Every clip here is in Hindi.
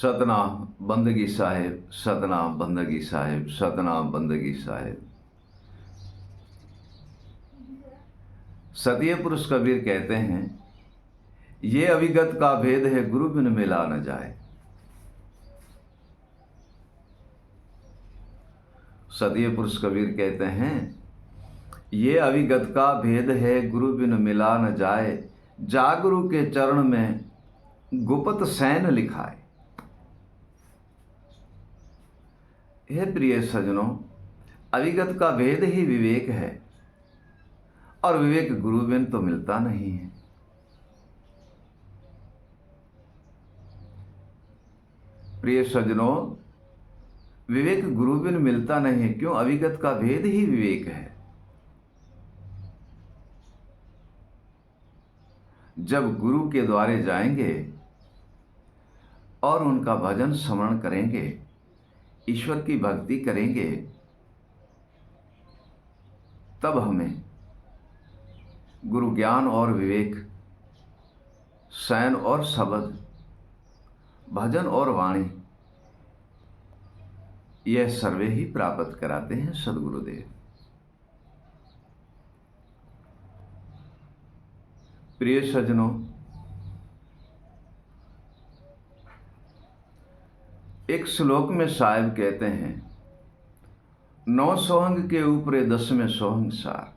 सतनाम बंदगी साहिब, सतनाम बंदगी साहिब, सतनाम बंदगी साहिब। सतीय पुरुष कबीर कहते हैं, ये अविगत का भेद है, गुरु बिन मिला न जाए। सतीय पुरुष कबीर कहते हैं, ये अविगत का भेद है, गुरु बिन मिला न जाए। जागुरु के चरण में गुपत सैन लिखाए। हे प्रिय सजनों, अविगत का भेद ही विवेक है, और विवेक गुरु बिन तो मिलता नहीं है। प्रिय सजनों, विवेक गुरु बिन मिलता नहीं है। क्यों? अविगत का भेद ही विवेक है। जब गुरु के द्वारे जाएंगे और उनका भजन स्मरण करेंगे, ईश्वर की भक्ति करेंगे, तब हमें गुरु ज्ञान और विवेक, शयन और शब्द, भजन और वाणी, यह सर्वे ही प्राप्त कराते हैं सद्गुरुदेव। प्रिय सजनों, एक श्लोक में साहिब कहते हैं, 9 सोहंग के ऊपरे 10वें सोहंग सार।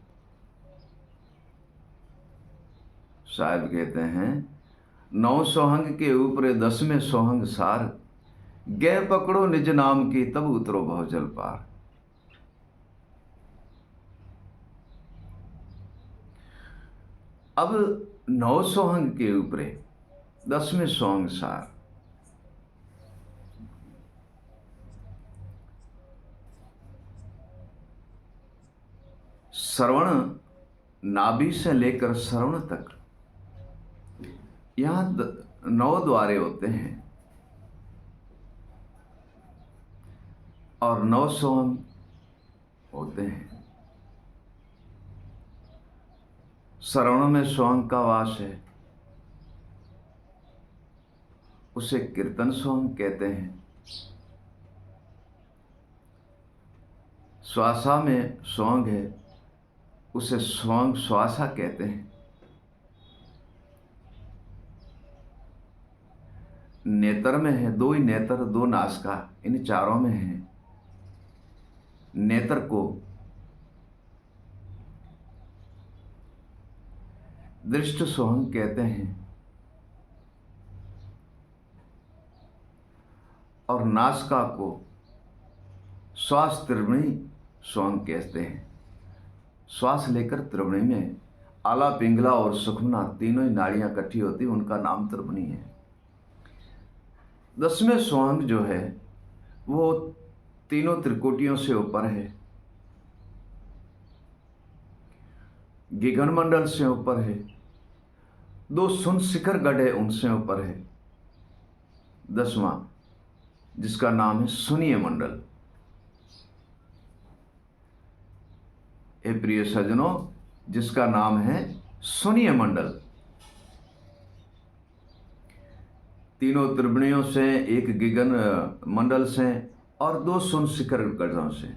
साहिब कहते हैं, 9 सोहंग के ऊपरे 10वें सोहंग सार। गह पकड़ो निज नाम की, तब उतरो भव जल पार। अब 9 सोहंग के ऊपरे 10वें सोहंग सार। श्रवण, नाभि से लेकर श्रवण तक, यहां 9 द्वारे होते हैं और 9 सोहंग होते हैं। श्रवण में सोहंग का वास है, उसे कीर्तन सोहंग कहते हैं। श्वासा में सोहंग है, उसे सोहंग श्वासा कहते हैं। नेत्र में है, 2 ही नेत्र, 2 नासिका, इन चारों में है। नेत्र को दृष्ट सोहंग कहते हैं और नासिका को श्वास त्रिवेणी सोहंग कहते हैं। श्वास लेकर त्रिवेणी में आला, पिंगला और सुखमना तीनों ही नाड़ियां इकट्ठी होती, उनका नाम त्रिवेणी है। 10वें सोहंग जो है वो तीनों त्रिकोटियों से ऊपर है, गिगन मंडल से ऊपर है, 2 सुन शिखर गढ़ है उनसे ऊपर है। 10वां जिसका नाम है सुनीय मंडल। हे प्रिय सजनों, जिसका नाम है सुनीय मंडल, तीनों त्रिवेणियों से, 1 गिगन मंडल से और 2 सुन शिखर गढ़ों से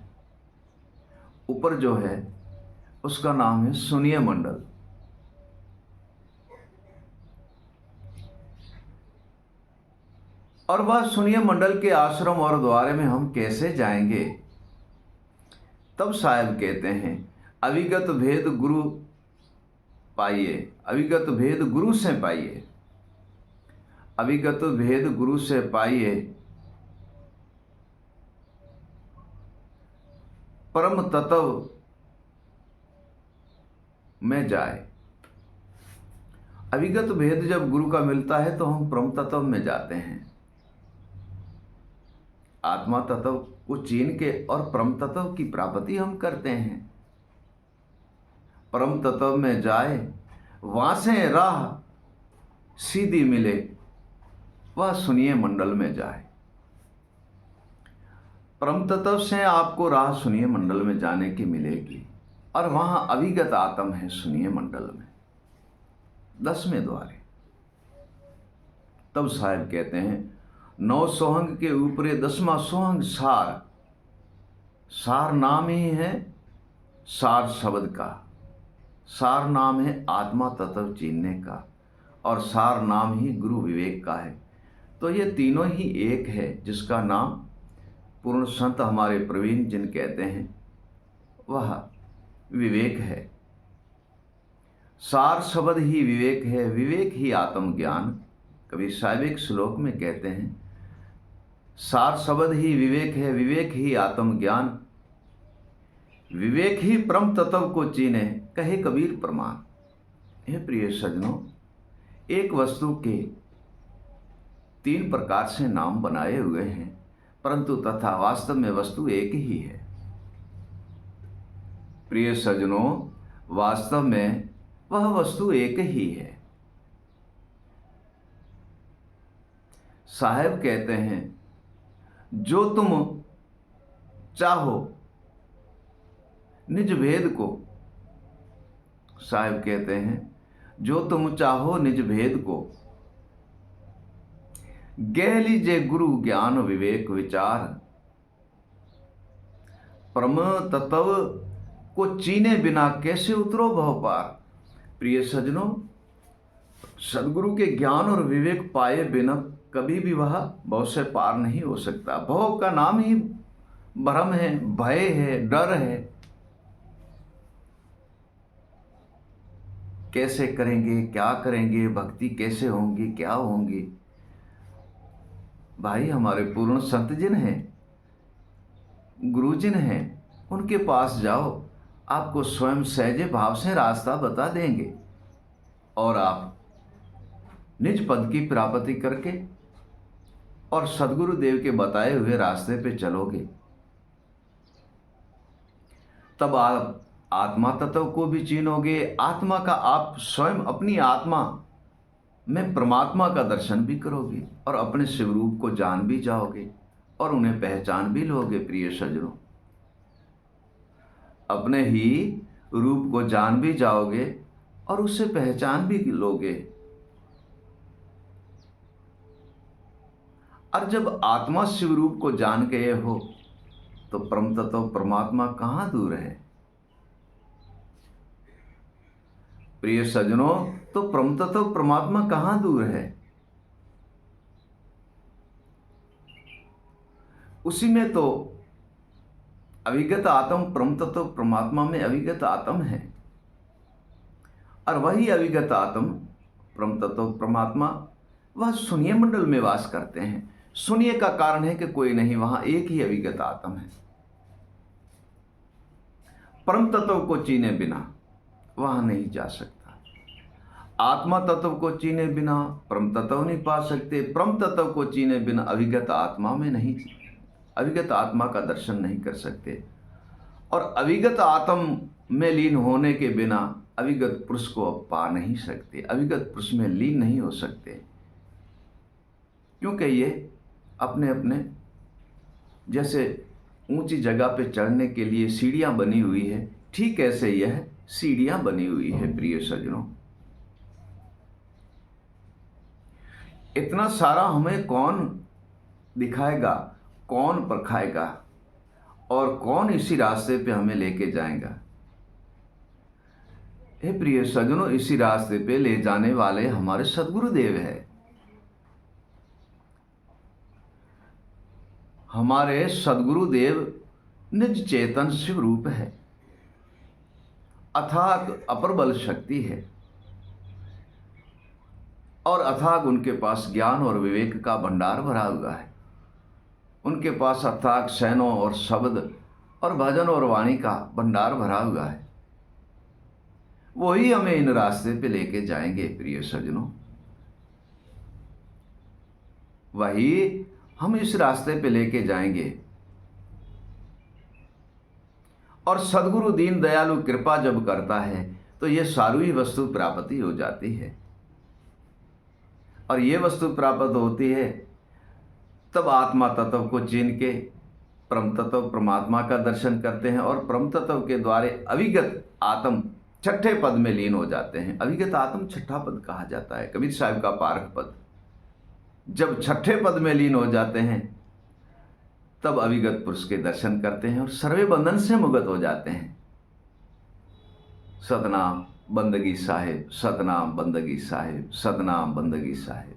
ऊपर जो है उसका नाम है सुनीय मंडल। और वह सुनीय मंडल के आश्रम और द्वारे में हम कैसे जाएंगे? तब साहिब कहते हैं, अविगत भेद गुरु पाइए, अविगत भेद गुरु से पाइए, अविगत भेद गुरु से पाइए, परम तत्व में जाए। अविगत भेद जब गुरु का मिलता है तो हम परम तत्व में जाते हैं। आत्मा तत्व को चीन के और परम तत्व की प्राप्ति हम करते हैं। परम तत्व में जाए, वहां से राह सीधी मिले, वह सुनीय मंडल में जाए। परम तत्व से आपको राह सुनीय मंडल में जाने की मिलेगी, और वहां अविगत आत्म है सुनीय मंडल में, 10वें द्वारे। तब साहिब कहते हैं, 9 सोहंग के ऊपर 10वां सोहंग सार। सार नाम ही है सार शब्द का, सार नाम है आत्मा तत्व चीनने का, और सार नाम ही गुरु विवेक का है। तो ये तीनों ही एक है, जिसका नाम पूर्ण संत हमारे प्रवीण जिन कहते हैं वह विवेक है। सार शब्द ही विवेक है, विवेक ही आत्मज्ञान। कबीर साहब एक श्लोक में कहते हैं, सार शब्द ही विवेक है, विवेक ही आत्मज्ञान, विवेक ही परम तत्व को चीने, कहे कबीर प्रमाण। हे प्रिय सज्जनों, एक वस्तु के 3 प्रकार से नाम बनाए हुए हैं, परंतु तथा वास्तव में वस्तु एक ही है। प्रिय सज्जनों, वास्तव में वह वस्तु एक ही है। साहब कहते हैं, जो तुम चाहो निज भेद को, साहब कहते हैं, जो तुम चाहो निज भेद को, गह लीजिए गुरु ज्ञान विवेक विचार, परम तत्व को चीने बिना कैसे उतरो भव पार। प्रिय सज्जनों, सदगुरु के ज्ञान और विवेक पाए बिना कभी भी वह भव से पार नहीं हो सकता। भव का नाम ही भ्रम है, भय है, डर है। कैसे करेंगे, क्या करेंगे, भक्ति कैसे होंगी, क्या होंगी। भाई, हमारे पूर्ण संत जिन हैं, गुरु जिन हैं, उनके पास जाओ, आपको स्वयं सहजे भाव से रास्ता बता देंगे और आप निज पद की प्राप्ति करके और सदगुरु देव के बताए हुए रास्ते पे चलोगे, तब आप आत्मा तत्व को भी चीनोगे। आत्मा का आप स्वयं अपनी आत्मा में परमात्मा का दर्शन भी करोगे और अपने शिवरूप को जान भी जाओगे और उन्हें पहचान भी लोगे। प्रिय सज्जनों, अपने ही रूप को जान भी जाओगे और उससे पहचान भी लोगे। और जब आत्मा शिवरूप को जान गए हो तो परम तत्व परमात्मा कहाँ दूर है। प्रिय सज्जनों, तो परम तत्व परमात्मा कहाँ दूर है। उसी में तो अविगत आत्म परम तत्व परमात्मा में अविगत आत्म है, और वही अविगत आत्म परम तत्व परमात्मा वह शून्य मंडल में वास करते हैं। शून्य का कारण है कि कोई नहीं, वहां एक ही अविगत आत्म है। परम तत्व को चीने बिना वहां नहीं जा सकता। आत्मा तत्व को चीने बिना परम तत्व नहीं पा सकते। परम तत्व को चीने बिना अविगत आत्मा में नहीं, अविगत आत्मा का दर्शन नहीं कर सकते। और अविगत आत्म में लीन होने के बिना अविगत पुरुष को पा नहीं सकते, अविगत पुरुष में लीन नहीं हो सकते, क्योंकि ये अपने अपने जैसे ऊंची जगह पे चढ़ने के लिए सीढ़ियां बनी हुई है, ठीक ऐसे यह सीढ़ियां बनी हुई है। प्रिय सज्जनों, इतना सारा हमें कौन दिखाएगा, कौन परखाएगा और कौन इसी रास्ते पे हमें लेके जाएगा। हे प्रिय सज्जनों, इसी रास्ते पे ले जाने वाले हमारे सदगुरुदेव है। हमारे सदगुरुदेव निज चेतन शिव रूप है, अथाग अपरबल शक्ति है, और अथाग उनके पास ज्ञान और विवेक का भंडार भरा हुआ है। उनके पास अथाग सैनों और शब्द और भजन और वाणी का भंडार भरा हुआ है। वही हमें इन रास्ते पे लेके जाएंगे। प्रिय सज्जनों, वही हम इस रास्ते पे लेके जाएंगे। और सदगुरु दीन दयालु कृपा जब करता है तो ये सारी वस्तु प्राप्ति हो जाती है। और ये वस्तु प्राप्त होती है तब आत्मा तत्व को चीन के परम तत्व परमात्मा का दर्शन करते हैं और परम तत्व के द्वारा अविगत आत्म छठे पद में लीन हो जाते हैं। अविगत आत्म छठा पद कहा जाता है, कबीर साहब का पारख पद। जब छठे पद में लीन हो जाते हैं तब अविगत पुरुष के दर्शन करते हैं और सर्वे बंधन से मुक्त हो जाते हैं। सतनाम बंदगी साहिब, सतनाम बंदगी साहिब, सतनाम बंदगी साहिब।